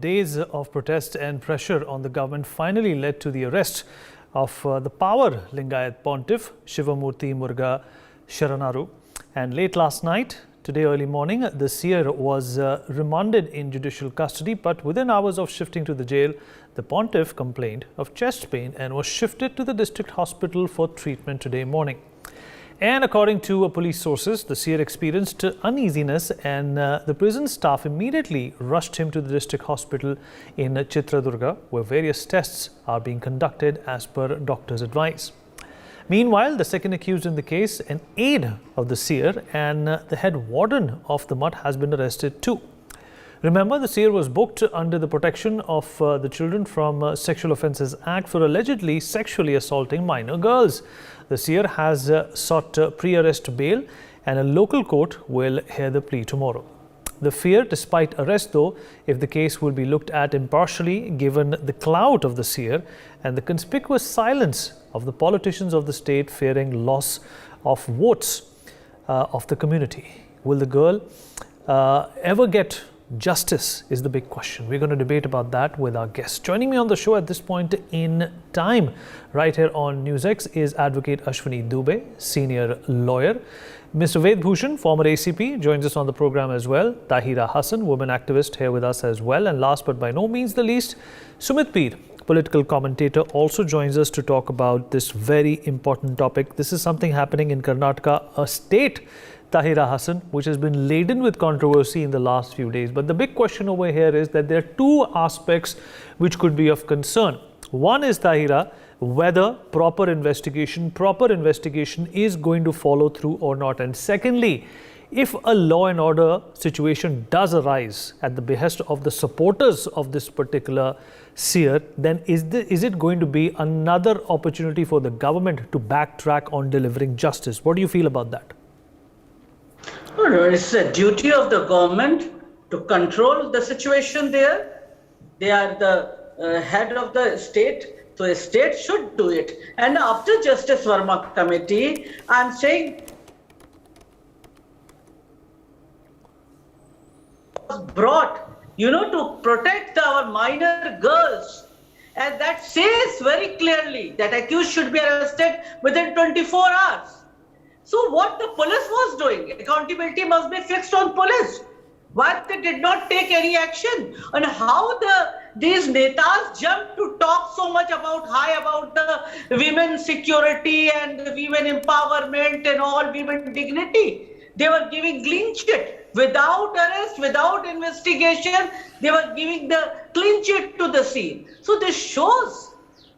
Days of protest and pressure on the government finally led to the arrest of the power Lingayat Pontiff Shivamurthy Muruga Sharanaru. And late last night, today early morning, the Seer was remanded in judicial custody, but within hours of shifting to the jail, the Pontiff complained of chest pain and was shifted to the district hospital for treatment today morning. And according to police sources, the Seer experienced uneasiness and the prison staff immediately rushed him to the district hospital in Chitradurga, where various tests are being conducted as per doctor's advice. Meanwhile, the second accused in the case, an aide of the Seer and the head warden of the mutt, has been arrested too. Remember, the Seer was booked under the Protection of the Children from Sexual Offences Act for allegedly sexually assaulting minor girls. The Seer has sought pre-arrest bail and a local court will hear the plea tomorrow. The fear, despite arrest though, if the case will be looked at impartially given the clout of the Seer and the conspicuous silence of the politicians of the state fearing loss of votes of the community. Will the girl ever get justice is the big question. We're going to debate about that with our guests. Joining me on the show at this point in time, right here on NewsX, is Advocate Ashwini Dubey, senior lawyer. Mr. Ved Bhushan, former ACP, joins us on the program as well. Tahira Hassan, woman activist, here with us as well. And last but by no means the least, Sumit Peer, political commentator, also joins us to talk about this very important topic. This is something happening in Karnataka, a state, Tahira Hassan, which has been laden with controversy in the last few days. But the big question over here is that there are two aspects which could be of concern. One is, Tahira, whether proper investigation is going to follow through or not. And secondly, if a law and order situation does arise at the behest of the supporters of this particular Seer, then is it going to be another opportunity for the government to backtrack on delivering justice? What do you feel about that? No, it's a duty of the government to control the situation there. They are the head of the state, so the state should do it. And after Justice Verma committee, I'm saying was brought, to protect our minor girls. And that says very clearly that accused should be arrested within 24 hours. So what the police was doing, accountability must be fixed on police. Why they did not take any action? And how these netas jumped to talk so much about the women's security and the women empowerment and all women dignity. They were giving clean chit without arrest, without investigation. They were giving the clean chit to the scene. So this shows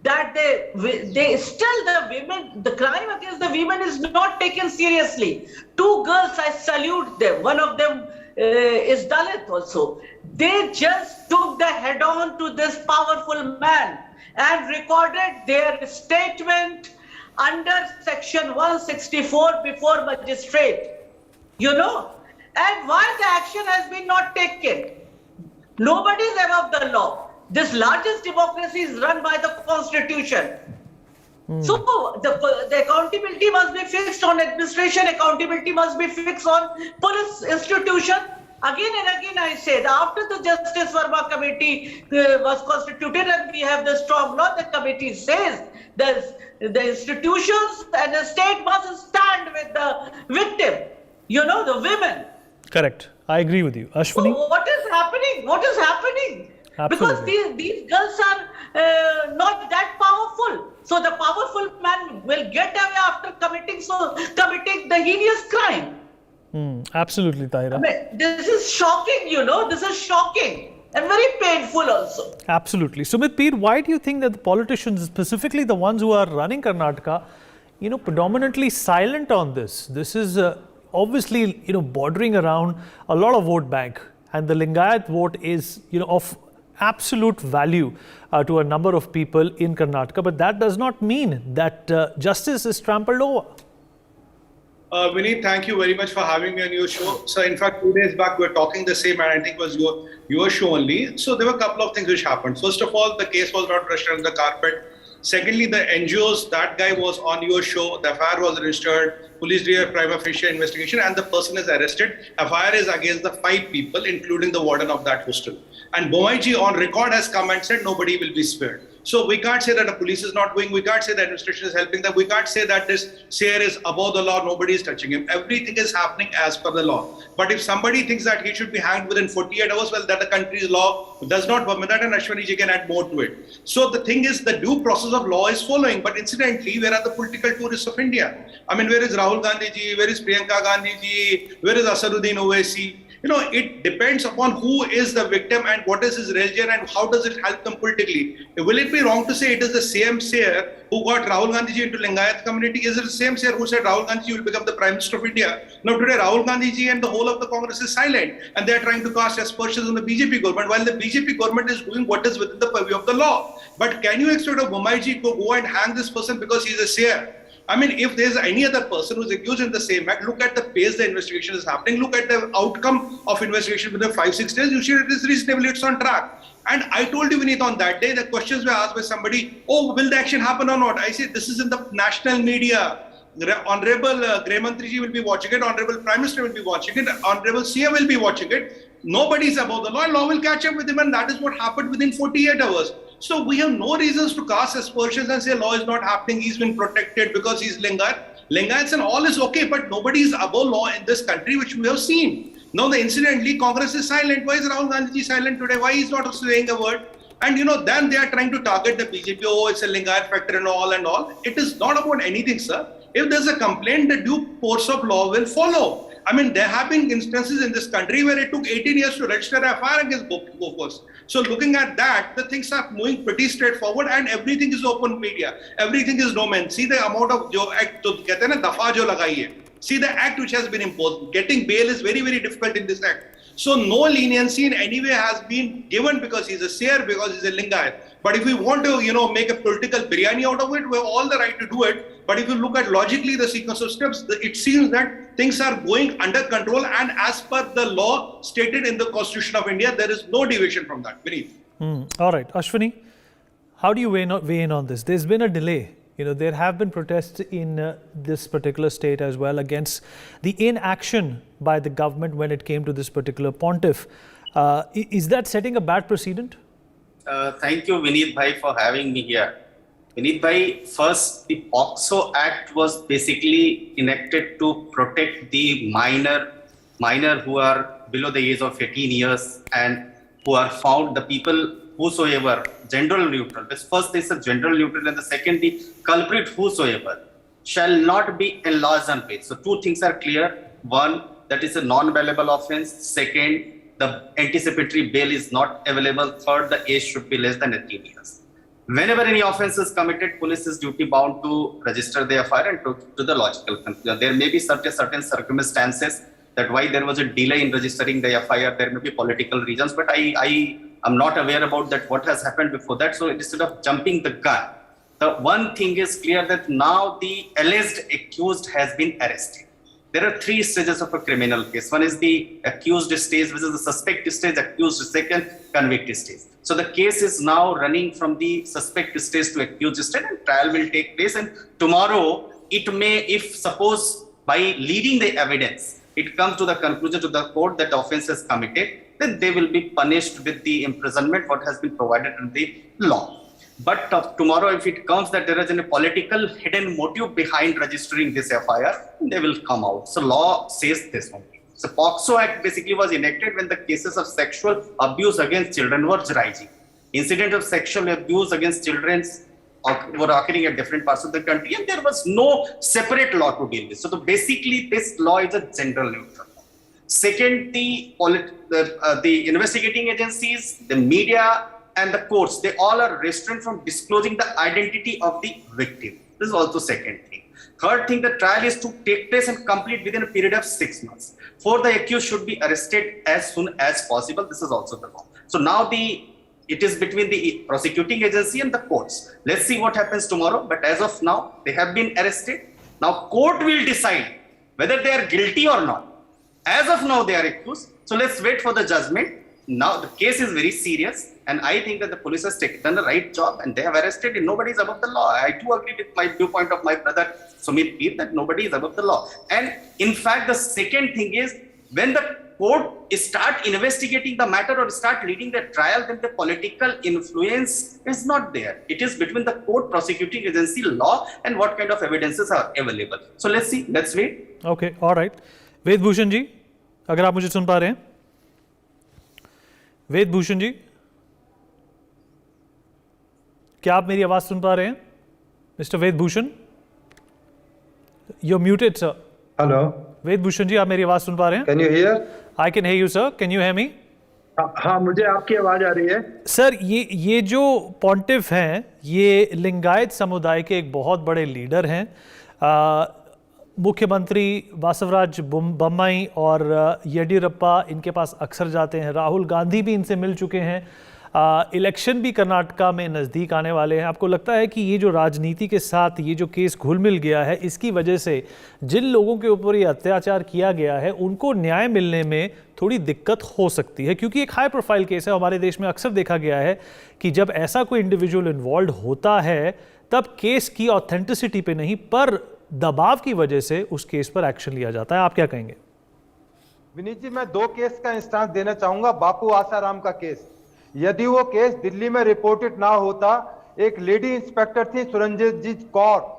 that they still, the women, the crime against the women is not taken seriously. Two girls, I salute them. One of them is Dalit also. They just took the head on to this powerful man and recorded their statement under section 164 before magistrate. And why the action has been not taken? Nobody is above the law. This largest democracy is run by the constitution. So the accountability must be fixed on administration, accountability must be fixed on police institution. Again and again I say that after the Justice Verma committee was constituted and we have the strong law, the committee says that the institutions and the state must stand with the victim, the women. Correct. I agree with you. Ashwini? So what is happening? What is happening? Absolutely. Because these girls are not that powerful. So the powerful man will get away after committing the heinous crime. Absolutely, Tahira. I mean, this is shocking, this is shocking and very painful also. Absolutely. Sumit Peer, why do you think that the politicians, specifically the ones who are running Karnataka, predominantly silent on this? This is obviously, bordering around a lot of vote bank, and the Lingayat vote is, of absolute value to a number of people in Karnataka, but that does not mean that justice is trampled over. Vineet, thank you very much for having me on your show. So in fact, 2 days back, we were talking the same, and I think it was your show only. So there were a couple of things which happened. First of all, the case was not brushed under the carpet. Secondly, the NGOs, that guy was on your show, the FIR was registered, police did a prima facie investigation, and the person is arrested. FIR is against the 5 people, including the warden of that hostel. And Bomaiji on record has come and said nobody will be spared. So we can't say that the police is not doing, we can't say the administration is helping them, we can't say that this Seer is above the law, nobody is touching him. Everything is happening as per the law. But if somebody thinks that he should be hanged within 48 hours, well, that the country's law does not permit that, and Ashwani ji can add more to it. So the thing is, the due process of law is following. But incidentally, where are the political tourists of India? I mean, where is Rahul Gandhi ji? Where is Priyanka Gandhi ji? Where is Asaduddin Owaisi? You know, it depends upon who is the victim and what is his religion and how does it help them politically. Will it be wrong to say it is the same Seer who got Rahul Gandhi ji into Lingayat community? Is it the same Seer who said Rahul Gandhi ji will become the Prime Minister of India? Now today Rahul Gandhi ji and the whole of the Congress is silent, and they are trying to cast aspersions on the BJP government, while the BJP government is doing what is within the purview of the law. But can you expect a Bomaiji to go and hang this person because he is a Seer? I mean, if there's any other person who's accused in the same act, look at the pace the investigation is happening, look at the outcome of investigation within 5-6 days, you see it is reasonably, it's on track. And I told you, Vineet, on that day, the questions were asked by somebody, oh, will the action happen or not? I said, this is in the national media. Honorable Greh Mantri ji will be watching it, Honorable Prime Minister will be watching it, Honorable CM will be watching it. Nobody is above the law, and law will catch up with him, and that is what happened within 48 hours. So we have no reasons to cast aspersions and say law is not happening, he's been protected because he's Lingayat. Lingayats and all is okay, but nobody is above law in this country, which we have seen. Now, incidentally, Congress is silent. Why is Rahul Gandhi silent today? Why he's not saying a word? And then they are trying to target the BJP. Oh, it's a Lingayat factor and all and all. It is not about anything, sir. If there's a complaint, the due course of law will follow. I mean, there have been instances in this country where it took 18 years to register a FIR against Bofors. So looking at that, the things are moving pretty straightforward, and everything is open media. Everything is no man. See the amount of act, see the act which has been imposed. Getting bail is very, very difficult in this act. So no leniency in any way has been given because he's a Seer, because he's a Lingayat. But if we want to, make a political biryani out of it, we have all the right to do it. But if you look at logically the sequence of steps, it seems that things are going under control, and as per the law stated in the Constitution of India, there is no deviation from that. Vineet. All right, Ashwani, how do you weigh in on this? There's been a delay. There have been protests in this particular state as well against the inaction by the government when it came to this particular pontiff. Is that setting a bad precedent? Thank you, Vineet Bhai, for having me here. Vineet Bhai, first, the POCSO Act was basically enacted to protect the minor who are below the age of 18 years and who are found, the people whosoever, gender neutral. First is a gender neutral, and the second, the culprit whosoever shall not be enlarged on bail. So two things are clear. One, that is a non-bailable offense. Second, the anticipatory bail is not available. Third, the age should be less than 18 years. Whenever any offense is committed, police is duty bound to register the FIR and to the logical conclusion. There may be certain circumstances that why there was a delay in registering the FIR. There may be political reasons, but I am not aware about that, what has happened before that. So instead of jumping the gun, the one thing is clear that now the alleged accused has been arrested. There are 3 stages of a criminal case. One is the accused stage, which is the suspect stage, accused second, convict stage. So the case is now running from the suspect stage to accused stage, and trial will take place. And tomorrow, it may, if suppose by leading the evidence, it comes to the conclusion to the court that the offense is committed, then they will be punished with the imprisonment what has been provided in the law. But tomorrow, if it comes that there is a political hidden motive behind registering this FIR, they will come out. So law says this only. So POCSO Act basically was enacted when the cases of sexual abuse against children were rising. Incidents of sexual abuse against children were occurring at different parts of the country, and there was no separate law to deal with. So basically, this law is a gender neutral law. Second, the investigating agencies, the media, and the courts, they all are restrained from disclosing the identity of the victim. This is also second thing. Third thing, the trial is to take place and complete within a period of 6 months. Fourth, the accused should be arrested as soon as possible. This is also the law. So now it is between the prosecuting agency and the courts. Let's see what happens tomorrow. But as of now, they have been arrested. Now court will decide whether they are guilty or not. As of now, they are accused. So let's wait for the judgment. Now the case is very serious. And I think that the police has done the right job and they have arrested him. Nobody is above the law. I do agree with my viewpoint of my brother Sumit Peer that nobody is above the law. And in fact, the second thing is when the court start investigating the matter or start leading the trial, then the political influence is not there. It is between the court, prosecuting agency, law, and what kind of evidences are available. So let's see, let's wait. Okay, all right. वेद भूषण जी, अगर आप मुझे सुन पा रहे हैं, वेद भूषण जी, क्या आप मेरी आवाज सुन पा रहे हैं? Mister Ved Bhushan, you're muted, sir. Hello, Ved Bhushan ji, आप मेरी आवाज सुन पा रहे हैं? Can you hear? I can hear you, sir. Can you hear me? हाँ, मुझे आपकी आवाज आ रही है। सर, ये जो पॉन्टिफ हैं, ये लिंगायत समुदाय के एक बहुत बड़े लीडर हैं। मुख्यमंत्री वासवराज बोम्माई और येडियुरप्पा इनके पास अक्सर जाते हैं। राहुल गांधी भी इनसे मिल चुके हैं। इलेक्शन भी कर्नाटका में नज़दीक आने वाले हैं। आपको लगता है कि ये जो राजनीति के साथ ये जो केस घुल मिल गया है, इसकी वजह से जिन लोगों के ऊपर ये अत्याचार किया गया है उनको न्याय मिलने में थोड़ी दिक्कत हो सकती है? क्योंकि एक हाई प्रोफाइल केस है। हमारे देश में अक्सर देखा गया है कि जब ऐसा कोई इंडिविजुअल इन्वॉल्व होता है तब केस की ऑथेंटिसिटी पे नहीं पर दबाव की वजह से उस केस पर एक्शन लिया जाता है। आप क्या कहेंगे? विनीत जी, मैं दो केस का इंस्टांस देना चाहूंगा। बापू आसाराम का केस, यदि वो केस दिल्ली में रिपोर्टेड ना होता, एक लेडी इंस्पेक्टर थी सुरंजीत कौर,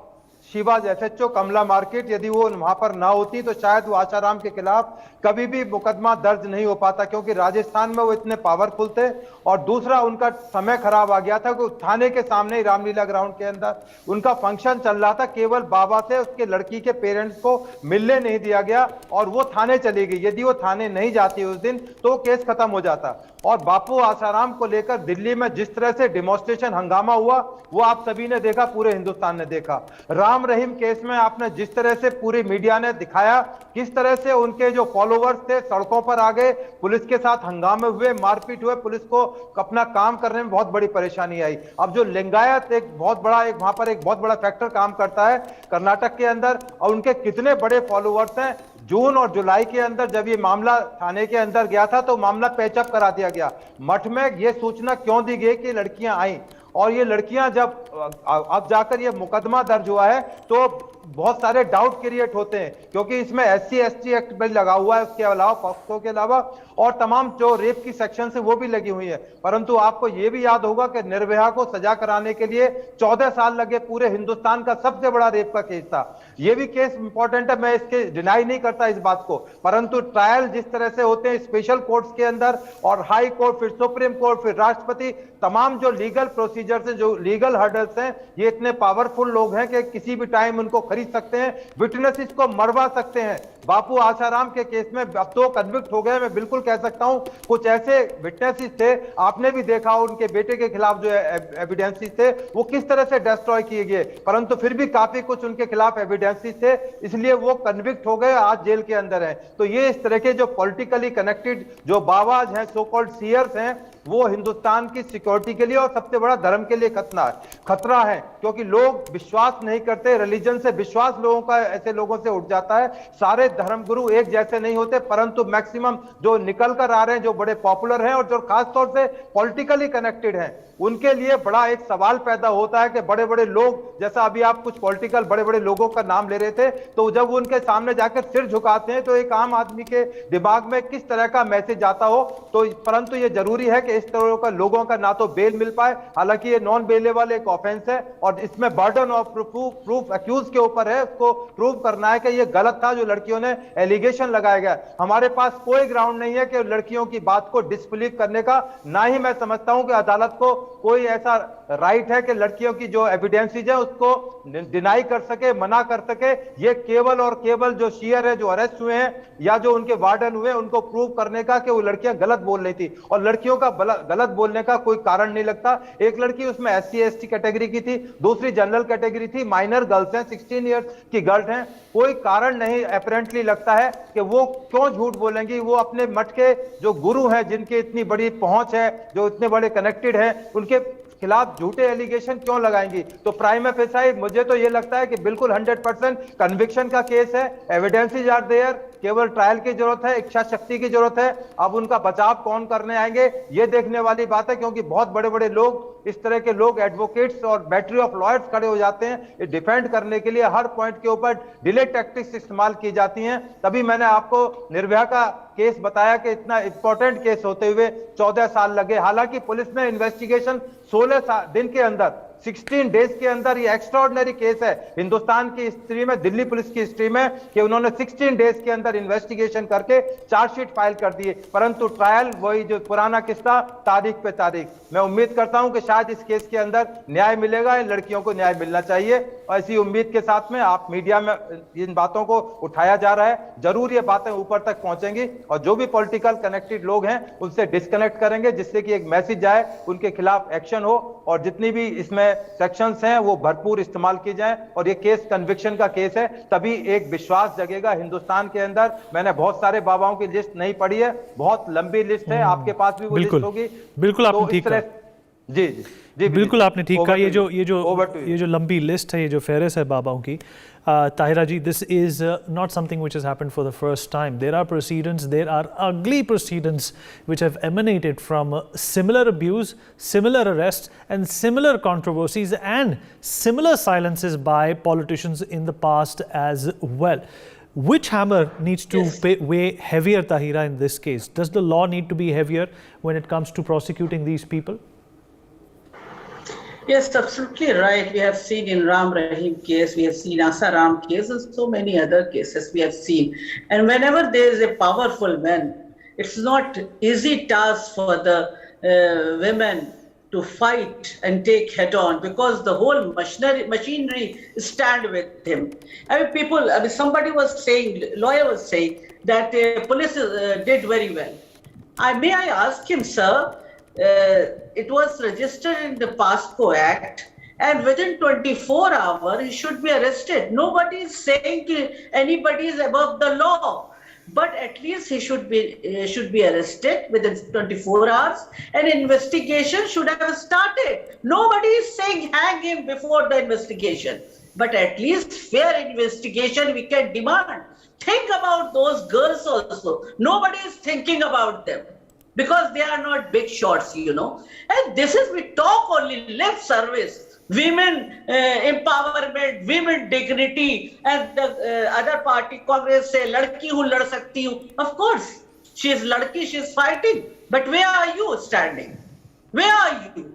शिवाज एसएचओ कमला मार्केट, यदि वो वहां पर ना होती तो शायद वो आसाराम के खिलाफ कभी भी मुकदमा दर्ज नहीं हो पाता, क्योंकि राजस्थान में वो इतने पावरफुल थे। और दूसरा, उनका समय खराब आ गया था कि थाने के सामने ही रामलीला ग्राउंड के अंदर उनका फंक्शन चल रहा था। केवल बाबा से उसके लड़की के पेरेंट्स को मिलने नहीं दिया गया और वो थाने चली गई। यदि वो थाने नहीं जाती उस दिन तो केस खत्म हो जाता। और बापू आसाराम को लेकर दिल्ली में जिस तरह से डिमॉन्स्ट्रेशन हंगामा हुआ वो आप सभी ने देखा, पूरे हिंदुस्तान ने देखा। राम रहीम केस में आपने जिस तरह से पूरी मीडिया ने दिखाया किस तरह से उनके जो फॉलोवर्स थे सड़कों पर आ गए, पुलिस के साथ हंगामे हुए, मारपीट हुए, पुलिस को अपना काम करने में बहुत बड़ी परेशानी आई। अब जो लिंगायत एक बहुत बड़ा फैक्टर काम करता है कर्नाटक के अंदर, और उनके कितने बड़े फॉलोवर्स हैं। जून और जुलाई के अंदर जब ये मामला थाने के अंदर गया था तो मामला पैचअप करा दिया गया। मठ में ये सूचना क्यों दी गई कि लड़कियां आई, और ये लड़कियां जब अब जाकर ये मुकदमा दर्ज हुआ है तो बहुत सारे डाउट क्रिएट होते हैं, क्योंकि इसमें SC ST एक्ट भी लगा हुआ है, उसके अलावा पॉक्सो के अलावा और तमाम जो रेप की सेक्शन है वो भी लगी हुई है। परंतु आपको ये भी याद होगा कि निर्भया को सजा कराने के लिए 14 साल लगे। पूरे हिंदुस्तान का सबसे बड़ा रेप का केस था। ये भी केस इंपॉर्टेंट है, मैं इसके डिनाई नहीं करता इस बात को, परंतु ट्रायल जिस तरह से होते हैं स्पेशल कोर्ट्स के अंदर और हाई कोर्ट, फिर सुप्रीम कोर्ट, फिर राष्ट्रपति, तमाम जो लीगल प्रोसीजर्स हैं, जो लीगल हर्डल्स हैं, ये इतने पावरफुल लोग हैं कि किसी भी टाइम उनको खरीद सकते हैं, विटनेसेस को मरवा सकते हैं। बापू आसाराम के केस में अब तो कन्विक्ट हो गए, मैं बिल्कुल कह सकता हूं। कुछ ऐसे विटनेसेस थे, आपने भी देखा उनके बेटे के खिलाफ जो एविडेंसेस थे वो किस तरह से डिस्ट्रॉय किए गए, परंतु फिर भी काफी कुछ उनके खिलाफ एविडेंसेस थे, इसलिए वो कन्विक्ट हो गए, आज जेल के अंदर हैं। तो ये इस तरह के जो पॉलिटिकली कनेक्टेड जो बाबाज हैं, सो कॉल्ड सीयर्स हैं, वो हिंदुस्तान की सिक्योरिटी के लिए और सबसे बड़ा धर्म के लिए खतरा है, क्योंकि लोग विश्वास नहीं करते। रिलीजन से विश्वास लोगों का ऐसे लोगों से उठ जाता है। सारे धर्मगुरु एक जैसे नहीं होते, परंतु मैक्सिमम जो निकल कर आ रहे हैं, जो बड़े पॉपुलर हैं और जो खासतौर से पॉलिटिकली कनेक्टेड हैं, उनके लिए बड़ा एक सवाल पैदा होता है कि बड़े बड़े लोग, जैसा अभी आप कुछ पॉलिटिकल बड़े बड़े लोगों का नाम ले रहे थे, तो जब उनके सामने जाकर सिर झुकाते हैं तो एक आम आदमी के दिमाग में किस तरह का मैसेज आता हो। तो परंतु ये जरूरी है कि इस तरह का लोगों का ना तो बेल मिल पाए, हालांकि ये नॉन बेलेबल एक ऑफेंस है और इसमें बर्डन ऑफ प्रूफ एक्यूज के ऊपर है, उसको प्रूव करना है कि ये गलत था जो लड़कियों ने एलिगेशन लगाया गया। हमारे पास कोई ग्राउंड नहीं है कि लड़कियों की बात को डिसबिलीव करने का, ना ही मैं समझता हूं कि अदालत को कोई ऐसा राइट है कि लड़कियों की जो एविडेंसेस है उसको डिनाई कर सके, मना कर सके। ये केवल और केवल जो सीयर है, जो अरेस्ट हुए हैं या जो उनके वार्डन हुए, उनको प्रूव करने का कि वो लड़कियां गलत बोल रही थी, और लड़कियों का गलत बोलने का कोई कारण नहीं लगता। एक लड़की उसमें SC ST कैटेगरी की थी, दूसरी जनरल कैटेगरी थी, माइनर गर्ल्स हैं, 16 ईयर्स की गर्ल हैं। कोई कारण नहीं अपेरेंटली लगता है कि वो क्यों झूठ बोलेंगी। वो अपने मठ के जो गुरु हैं, जिनके इतनी बड़ी पहुंच है, जो इतने बड़े कनेक्टेड हैं, उनके खिलाफ झूठे एलिगेशन क्यों लगाएंगी। तो प्राइमा फेसाई मुझे तो ये लगता है कि बिल्कुल 100% कन्विक्शन का केस है। एविडेंसेस आर देयर, केवल ट्रायल की जरूरत है, इच्छा शक्ति की जरूरत है। अब उनका बचाव कौन करने आएंगे ये देखने वाली बात है, क्योंकि बहुत बड़े बड़े लोग, इस तरह के लोग, एडवोकेट्स और बैटरी ऑफ लॉयर्स खड़े हो जाते हैं ये डिफेंड करने के लिए। हर पॉइंट के ऊपर डिले टैक्टिक्स इस्तेमाल की जाती हैं। तभी मैंने आपको निर्भया का केस बताया कि इतना इंपॉर्टेंट केस होते हुए 14 साल लगे। हालांकि पुलिस ने इन्वेस्टिगेशन 16 दिन के अंदर, 16 डेज के अंदर, ये एक्स्ट्राऑर्डिनरी केस है हिंदुस्तान की हिस्ट्री में, दिल्ली पुलिस की हिस्ट्री में, कि उन्होंने 16 डेज के अंदर इन्वेस्टिगेशन करके चार्जशीट फाइल कर दिए। परंतु ट्रायल वही जो पुराना किस्सा, तारीख पे तारीख। मैं उम्मीद करता हूं कि शायद इस केस के अंदर न्याय मिलेगा, इन लड़कियों को न्याय मिलना चाहिए। और ऐसी उम्मीद के साथ में आप मीडिया में इन बातों को उठाया जा रहा है, जरूर ये बातें ऊपर तक पहुंचेंगी और जो भी पॉलिटिकल कनेक्टेड लोग हैं उनसे डिस्कनेक्ट करेंगे, जिससे कि एक मैसेज जाए, उनके खिलाफ एक्शन हो और जितनी भी इसमें सेक्शंस हैं वो भरपूर इस्तेमाल की जाएं। और ये केस कन्विक्शन का केस है, तभी एक विश्वास जगेगा हिंदुस्तान के अंदर। मैंने बहुत सारे बाबाओं की लिस्ट नहीं पढ़ी है, बहुत लंबी लिस्ट है, आपके पास भी वो लिस्ट होगी। बिल्कुल आपने ठीक कहा। जी जी जी, बिल्कुल आपने ठीक कहा। ये जो लंबी लिस्ट है, ये जो फेहरिस्त है बाबाओं की, ताहिरा जी, this is not something which has happened for the first time. There are precedents, there are ugly precedents which have emanated from similar abuse, similar arrests and similar controversies and similar silences by politicians in the past as well. Which hammer needs to weigh heavier, Tahira, in this case? Does the law need to be heavier when it comes to prosecuting these people? Yes, absolutely right. We have seen in Ram Rahim case, we have seen Asaram case, and so many other cases we have seen. And whenever there is a powerful man, it's not easy task for the women to fight and take head on, because the whole machinery stand with him. Somebody was saying, lawyer was saying that police did very well. May I ask him, sir? It was registered in the PASCO Act, and within 24 hours he should be arrested. Nobody is saying anybody is above the law, but at least he should be arrested within 24 hours, and investigation should have started. Nobody is saying hang him before the investigation, but at least fair investigation we can demand. Think about those girls also. Nobody is thinking about them, because they are not big shots, you know. And this is, we talk only lip service, women empowerment, women dignity, and the other party, Congress, say, ladki hu lad sakti hu. Of course, she is ladki, she is fighting. But where are you standing? Where are you?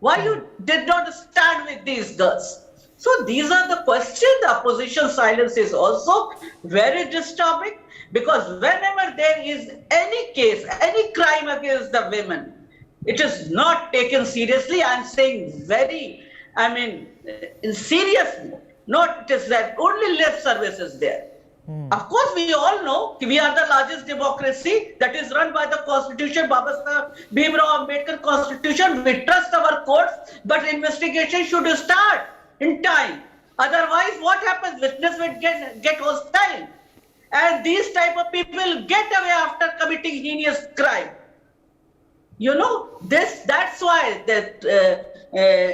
Why you did not stand with these girls? So these are the questions. The opposition silence is also very disturbing, because whenever there is any case, any crime against the women, it is not taken seriously. I am saying in serious mode. Not it is that only lip service is there. Of course, we all know we are the largest democracy that is run by the Constitution, Baba Saheb Bhimrao Ambedkar Constitution. We trust our courts, but investigation should start in time. Otherwise, what happens? Witness will get hostile. And these type of people get away after committing heinous crime. You know, that's why that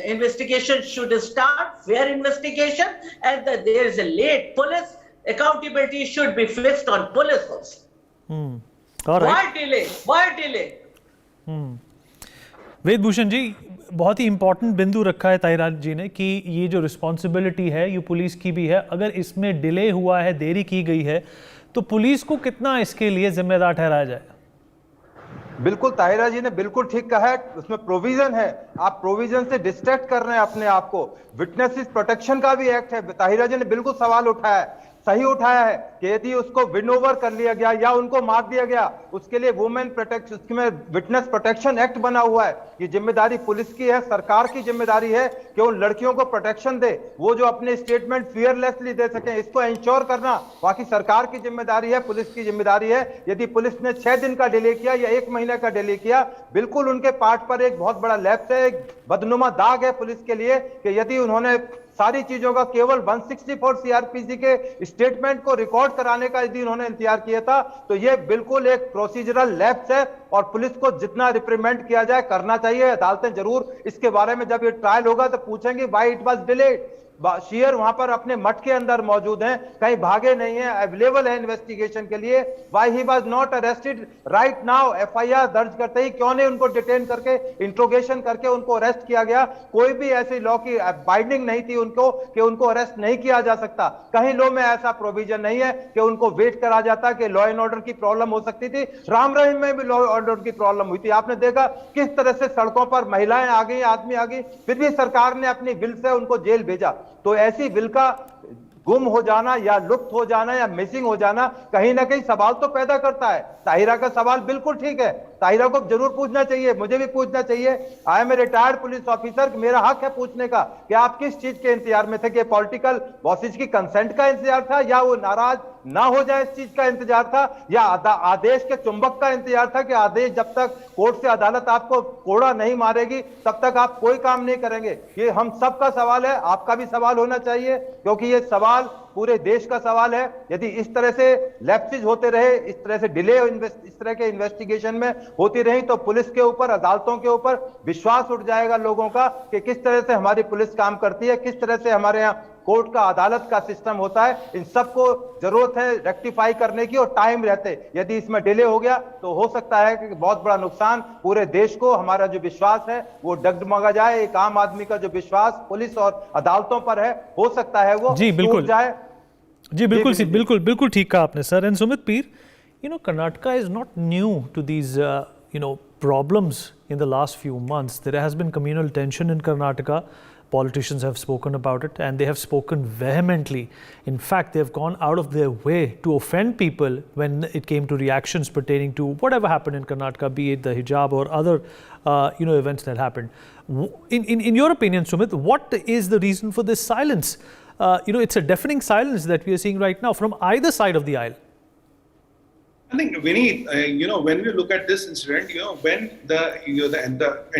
investigation should start, fair investigation, and that there is a late police accountability should be fixed on police also. All right. Why delay? वेद भूषण जी, बहुत ही important बिंदु रखा है ताहिरा जी ने कि ये जो responsibility है ये पुलिस की भी है। अगर इसमें डिले हुआ है, देरी की गई है, तो पुलिस को कितना इसके लिए जिम्मेदार ठहराया जाए? बिल्कुल, ताहिरा जी ने बिल्कुल ठीक कहा है। उसमें प्रोविजन है, आप प्रोविजन से डिस्ट्रैक्ट कर रहे हैं अपने आप को। विटनेसेस प्रोटेक्शन का भी एक्ट है। ताहिरा जी ने बिल्कुल सवाल उठाया है, सही उठाया है कि यदि उसको विन ओवर कर लिया गया या उनको मार दिया गया, उसके लिए वुमेन प्रोटेक्शन, उसमें विटनेस प्रोटेक्शन एक्ट बना हुआ है। ये जिम्मेदारी पुलिस की है, सरकार की जिम्मेदारी है कि उन लड़कियों को प्रोटेक्शन दे, वो जो अपने स्टेटमेंट फियरलेसली दे सकें, इसको इंश्योर करना बाकी सरकार की जिम्मेदारी है, पुलिस की जिम्मेदारी है। यदि पुलिस ने 6 दिन का डिले किया या 1 महीने का डिले किया, बिल्कुल उनके पार्ट पर एक बहुत बड़ा लैप्स है, एक बदनुमा दाग है पुलिस के लिए कि यदि उन्होंने सारी चीजों का केवल 164 सीआरपीसी के स्टेटमेंट को रिकॉर्ड कराने का यदि उन्होंने इंतजार किया था, तो ये बिल्कुल एक प्रोसीजरल लैप्स है और पुलिस को जितना रिप्रीमेंट किया जाए करना चाहिए। अदालतें जरूर इसके बारे में जब ये ट्रायल होगा तो पूछेंगे why it was delayed, share वहां पर अपने मठ के अंदर मौजूद हैं, कहीं भागे नहीं हैं, अवेलेबल है इन्वेस्टिगेशन के लिए। Why he was not arrested right now? FIR दर्ज करते ही क्यों नहीं उनको डिटेन करके इंट्रोगेशन करके उनको अरेस्ट किया गया? कोई भी ऐसी लॉ की बाइंडिंग नहीं थी उनको कि उनको अरेस्ट नहीं किया जा सकता। कहीं लॉ में ऐसा प्रोविजन नहीं है कि उनको वेट करा जाता कि लॉ एंड ऑर्डर की प्रॉब्लम हो सकती थी। राम रहीम में भी लॉ ऑर्डर की प्रॉब्लम हुई थी। आपने देखा किस तरह से सड़कों पर महिलाएं आ गई, आदमी आ गई, फिर भी सरकार ने अपनी विल से उनको जेल भेजा। तो ऐसी विल का गुम हो जाना या लुप्त हो जाना या मिसिंग हो जाना कहीं ना कहीं सवाल तो पैदा करता है। ताहिरा का सवाल बिल्कुल ठीक है, ताहिरा को जरूर पूछना चाहिए, मुझे भी पूछना चाहिए। I am a retired police officer, मेरा हक है पूछने का कि आप किस चीज के इंतजार में थे, कि पॉलिटिकल बॉसेज की कंसेंट का इंतजार था, या वो नाराज ना हो जाए इस चीज का इंतजार था, या आदेश के चुंबक का इंतजार था कि आदेश जब तक कोर्ट से अदालत आपको कोड़ा नहीं मारेगी तब तक आप कोई काम नहीं करेंगे। ये हम सबका सवाल है, आपका भी सवाल होना चाहिए, क्योंकि ये सवाल पूरे देश का सवाल है। यदि इस तरह से लैप्सेज होते रहे, इस तरह से डिले इस तरह के इन्वेस्टिगेशन में होती रही, तो पुलिस के ऊपर, अदालतों के ऊपर विश्वास उठ जाएगा लोगों का कि किस तरह से हमारी पुलिस काम करती है, किस तरह से हमारे यहाँ कोर्ट का, अदालत का सिस्टम होता है। इन सबको जरूरत है रेक्टिफाई करने की, और टाइम रहते यदि इसमें डिले हो गया तो हो सकता है कि बहुत बड़ा नुकसान पूरे देश को, हमारा जो विश्वास है वो डगमगा जाए। एक आम आदमी का जो विश्वास पुलिस और अदालतों पर है, हो सकता है वो टूट जाए। जी बिल्कुल, बिल्कुल बिल्कुल ठीक कहा आपने sir. And Sumit Pir, Karnataka is not new to these problems in the last few months. There has been communal tension in Karnataka. Politicians have spoken about it, and they have spoken vehemently. In fact, they have gone out of their way to offend people when it came to reactions pertaining to whatever happened in Karnataka, be it the hijab or other events that happened. In your opinion, Sumit, what is the reason for this silence? It's a deafening silence that we are seeing right now from either side of the aisle. I think, Vinny, when we look at this incident, when the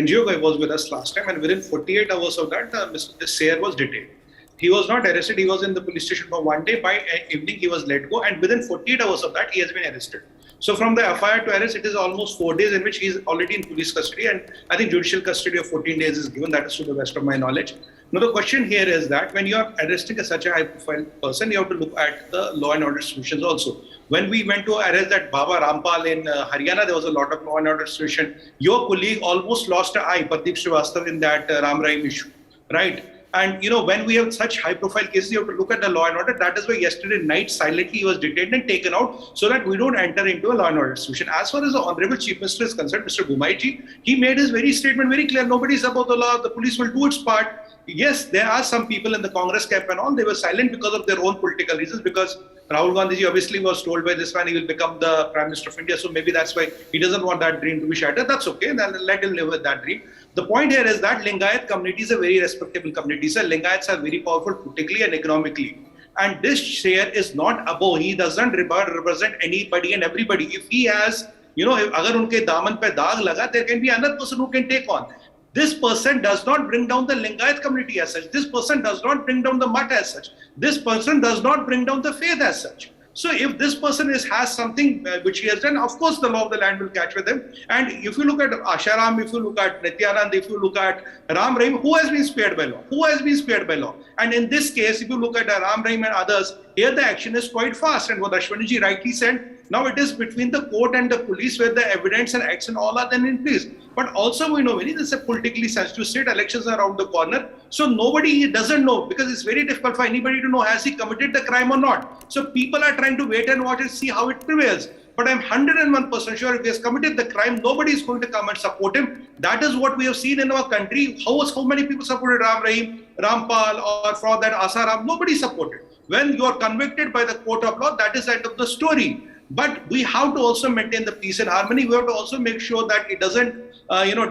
NGO guy was with us last time, and within 48 hours of that, Mr. Seer was detained. He was not arrested. He was in the police station for one day. By evening, he was let go, and within 48 hours of that, he has been arrested. So from the FIR to arrest, it is almost 4 days in which he is already in police custody, and I think judicial custody of 14 days is given. That is to the best of my knowledge. Now the question here is that when you are arresting such a high-profile person, you have to look at the law and order solutions also. When we went to arrest that Baba Rampal in Haryana, there was a lot of law and order situation. Your colleague almost lost an eye, Pardeep Srivastava, in that Ram Rahim issue, right? And when we have such high-profile cases, you have to look at the law and order. That is why yesterday night, silently, he was detained and taken out so that we don't enter into a law and order situation. As far as the Honorable Chief Minister is concerned, Mr. Gumaiji, he made his very statement very clear. Nobody is above the law. The police will do its part. Yes, there are some people in the Congress camp and all, they were silent because of their own political reasons, because Rahul Gandhi ji obviously was told by this man he will become the Prime Minister of India, so maybe that's why he doesn't want that dream to be shattered. That's okay, then let him live with that dream. The point here is that Lingayat community is a very respectable community. So Lingayats are very powerful politically and economically. And this Seer is not above, he doesn't represent anybody and everybody. If he has, if agar unke daman pe daag laga, there can be another person who can take on. This person does not bring down the Lingayat community as such. This person does not bring down the Math as such. This person does not bring down the faith as such. So if this person has something which he has done, of course the law of the land will catch with him. And if you look at Asharam, if you look at Nityanand, if you look at Ram Rahim, who has been spared by law? Who has been spared by law? And in this case, if you look at Ram Rahim and others, here the action is quite fast. And what Ashwani ji rightly said, now it is between the court and the police where the evidence and action all are then in place. But also we know, this is a politically sensitive state, elections are around the corner. So nobody doesn't know, because it's very difficult for anybody to know has he committed the crime or not. So people are trying to wait and watch and see how it prevails. But I'm 101% sure if he has committed the crime, nobody is going to come and support him. That is what we have seen in our country. How many people supported Ram Rahim, Rampal, or for that Asaram? Nobody supported. When you are convicted by the court of law, that is the end of the story. But we have to also maintain the peace and harmony. We have to also make sure that it doesn't,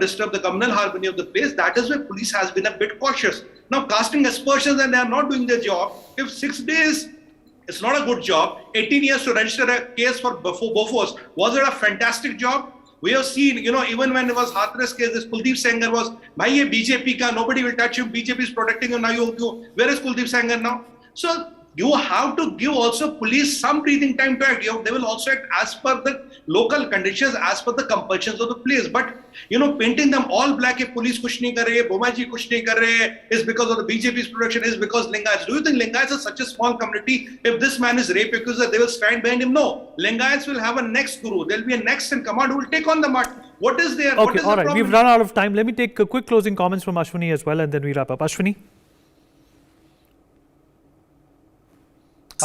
disturb the communal harmony of the place. That is why police has been a bit cautious. Now, casting aspersions and they are not doing their job. If 6 days, it's not a good job. 18 years to register a case for Bofors, was it a fantastic job? We have seen, even when it was Hathras case, this Kuldeep Sengar was, bhai ye BJP ka, nobody will touch him. BJP is protecting him. Now where is Kuldeep Sengar now? So you have to give also police some breathing time to act. They will also act as per the local conditions, as per the compulsions of the police. But painting them all black, police kuch nahi kar rahe, Bomaji kuch nahi kar rahe, is because of the BJP's production, is because Lingayats. Do you think Lingayats are such a small community? If this man is rape accuser, they will stand behind him? No. Lingayats will have a next guru. There will be a next in command who will take on the matter. What is there? Okay, all right. We've run out of time. Let me take a quick closing comments from Ashwini as well, and then we wrap up. Ashwini?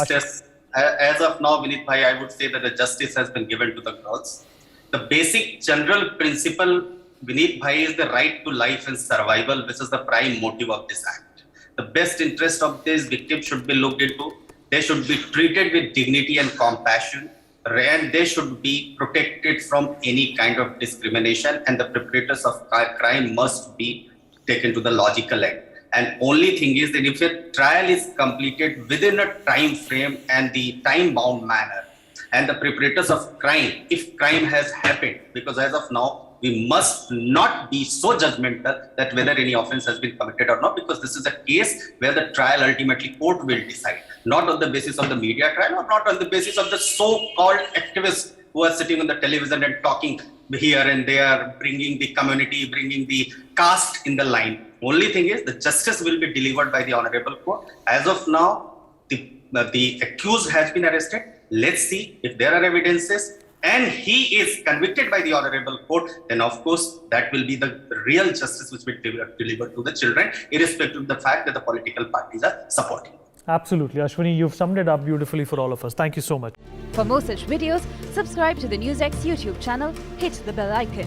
Just as of now, Vineet bhai, I would say that the justice has been given to the girls. The basic general principle, Vineet bhai, is the right to life and survival, which is the prime motive of this act. The best interest of these victims should be looked into. They should be treated with dignity and compassion, and they should be protected from any kind of discrimination, and the perpetrators of crime must be taken to the logical end. And only thing is that if a trial is completed within a time frame and the time bound manner, and the perpetrators of crime, if crime has happened, because as of now, we must not be so judgmental that whether any offense has been committed or not, because this is a case where the trial ultimately court will decide, not on the basis of the media trial or not on the basis of the so-called activists who are sitting on the television and talking here and there, bringing the community, bringing the caste in the line. Only thing is the justice will be delivered by the honorable court. As of now, the accused has been arrested. Let's see if there are evidences and he is convicted by the honorable court, then of course that will be the real justice which will be delivered to the children, irrespective of the fact that the political parties are supporting. Absolutely. Ashwini, you've summed it up beautifully for all of us. Thank you so much. For more such videos, subscribe to the NewsX YouTube channel, hit the bell icon.